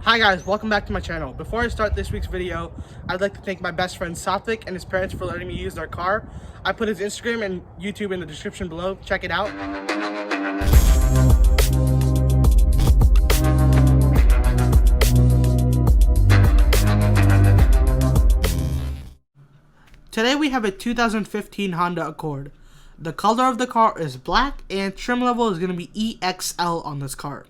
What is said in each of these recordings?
Hi guys, welcome back to my channel. Before I start this week's video, I'd like to thank my best friend Sathvik and his parents for letting me use their car. I put his Instagram and YouTube in the description below. Check it out. Today we have a 2015 Honda Accord. The color of the car is black and trim level is going to be EXL on this car.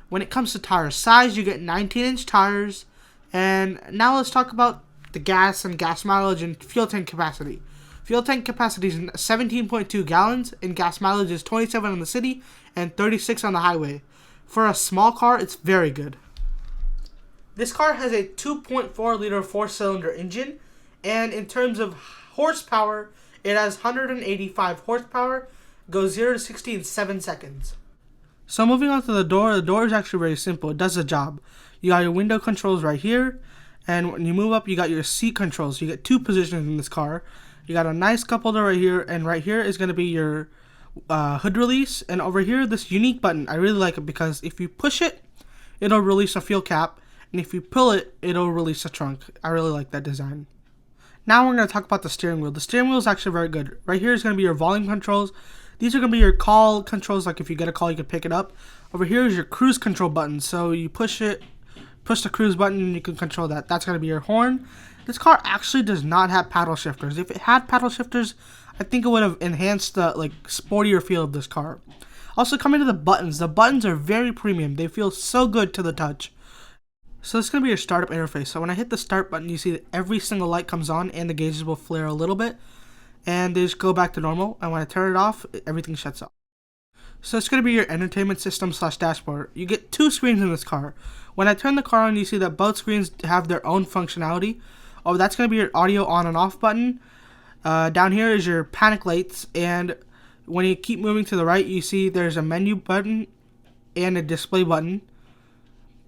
When it comes to tire size, you get 19-inch tires. And now let's talk about the gas and gas mileage and fuel tank capacity. Fuel tank capacity is 17.2 gallons and gas mileage is 27 on the city and 36 on the highway. For a small car, it's very good. This car has a 2.4 liter 4-cylinder engine, and in terms of horsepower, it has 185 horsepower, goes 0 to 60 in 7 seconds. So moving on to the door is actually very simple. It does the job. You got your window controls right here, and when you move up, you got your seat controls. You get two positions in this car. You got a nice cup holder right here, and right here is going to be your hood release, and over here, this unique button. I really like it because if you push it, it'll release a fuel cap, and if you pull it, it'll release a trunk. I really like that design. Now we're going to talk about the steering wheel. The steering wheel is actually very good. Right here is going to be your volume controls. These are going to be your call controls, like if you get a call, you can pick it up. Over here is your cruise control button. So you push the cruise button and you can control that. That's going to be your horn. This car actually does not have paddle shifters. If it had paddle shifters, I think it would have enhanced the sportier feel of this car. Also, coming to the buttons are very premium. They feel so good to the touch. So this is going to be your startup interface. So when I hit the start button, you see that every single light comes on and the gauges will flare a little bit. And they just go back to normal. And when I turn it off, everything shuts off. So it's going to be your entertainment system / dashboard. You get two screens in this car. When I turn the car on, you see that both screens have their own functionality. Oh, that's going to be your audio on and off button. Down here is your panic lights. And when you keep moving to the right, you see there's a menu button and a display button.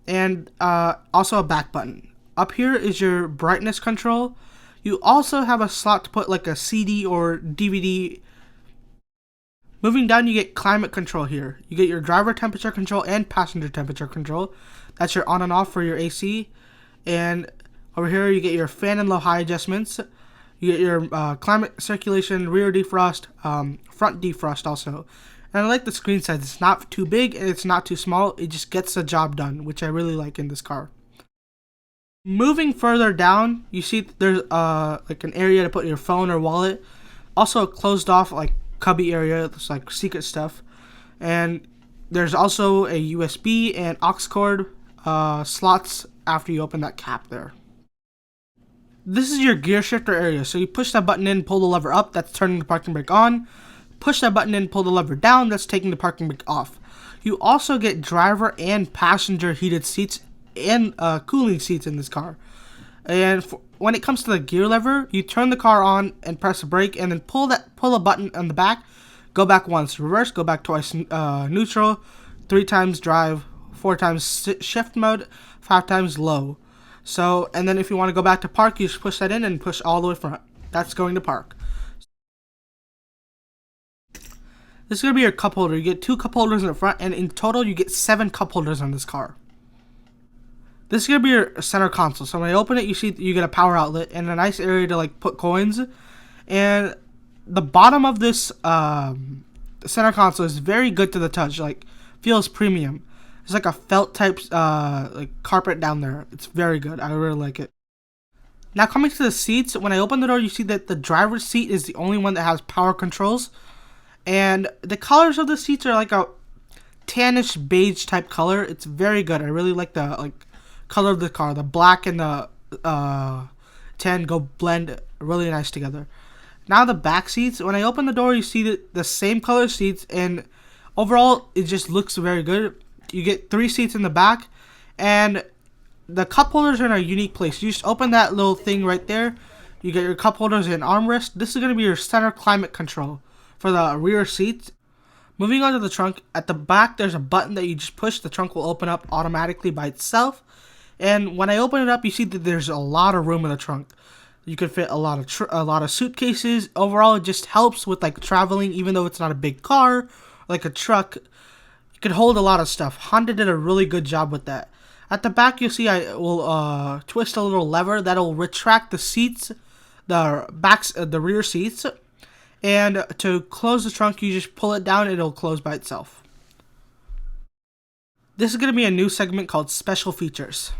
And also a back button. Up here is your brightness control. You also have a slot to put like a CD or DVD. Moving down, you get climate control here. You get your driver temperature control and passenger temperature control. That's your on and off for your AC. And over here, you get your fan and low high adjustments. You get your climate circulation, rear defrost, front defrost also. And I like the screen size. It's not too big and it's not too small. It just gets the job done, which I really like in this car. Moving further down, you see there's an area to put your phone or wallet. Also a closed off cubby area. It's like secret stuff. And there's also a USB and aux cord slots after you open that cap there. This is your gear shifter area. So you push that button in, pull the lever up. That's turning the parking brake on. Push that button in, pull the lever down. That's taking the parking brake off. You also get driver and passenger heated seats and cooling seats in this car. And when it comes to the gear lever, you turn the car on and press the brake, and then pull a button on the back. Go back once, reverse. Go back twice, neutral. 3 times drive. 4 times shift mode. 5 times low. So, and then if you want to go back to park, you just push that in and push all the way front. That's going to park. This is going to be your cup holder. You get 2 cup holders in the front, and in total, you get 7 cup holders on this car. This is going to be your center console. So when I open it, you see you get a power outlet and a nice area to put coins. And the bottom of this center console is very good to the touch. Feels premium. It's like a felt type carpet down there. It's very good. I really like it. Now coming to the seats, when I open the door, you see that the driver's seat is the only one that has power controls. And the colors of the seats are like a tannish beige type color. It's very good. I really like the color of the car. The black and the tan go blend really nice together. Now the back seats. When I open the door, you see the same color seats, and overall it just looks very good. You get 3 seats in the back, and the cup holders are in a unique place. You just open that little thing right there. You get your cup holders and armrest. This is going to be your center climate control for the rear seats. Moving on to the trunk, at the back there's a button that you just push. The trunk will open up automatically by itself. And when I open it up, you see that there's a lot of room in the trunk. You can fit a lot of suitcases. Overall, it just helps with traveling, even though it's not a big car, like a truck. You can hold a lot of stuff. Honda did a really good job with that. At the back, you'll see I will twist a little lever that'll retract the seats, the rear seats. And to close the trunk, you just pull it down and it'll close by itself. This is going to be a new segment called Special Features.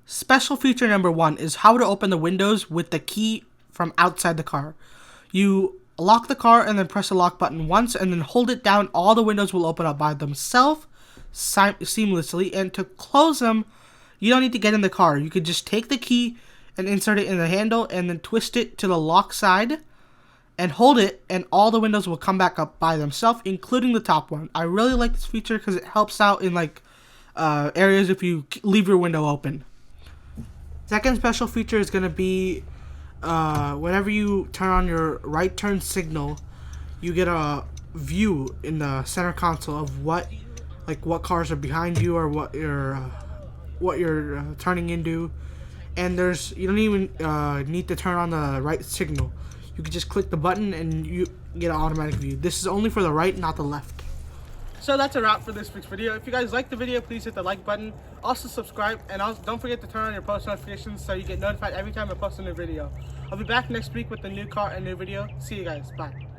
Special feature number 1 is how to open the windows with the key from outside the car. You lock the car and then press the lock button once and then hold it down. All the windows will open up by themselves seamlessly. And to close them, you don't need to get in the car. You could just take the key and insert it in the handle and then twist it to the lock side and hold it, and all the windows will come back up by themselves, including the top one. I really like this feature because it helps out in areas if you leave your window open. Second special feature is going to be whenever you turn on your right turn signal, you get a view in the center console of what cars are behind you or what you're turning into. And you don't even need to turn on the right signal. You can just click the button and you get an automatic view. This is only for the right, not the left. So that's a wrap for this week's video. If you guys liked the video, please hit the like button. Also subscribe, and don't forget to turn on your post notifications so you get notified every time I post a new video. I'll be back next week with a new car and a new video. See you guys. Bye.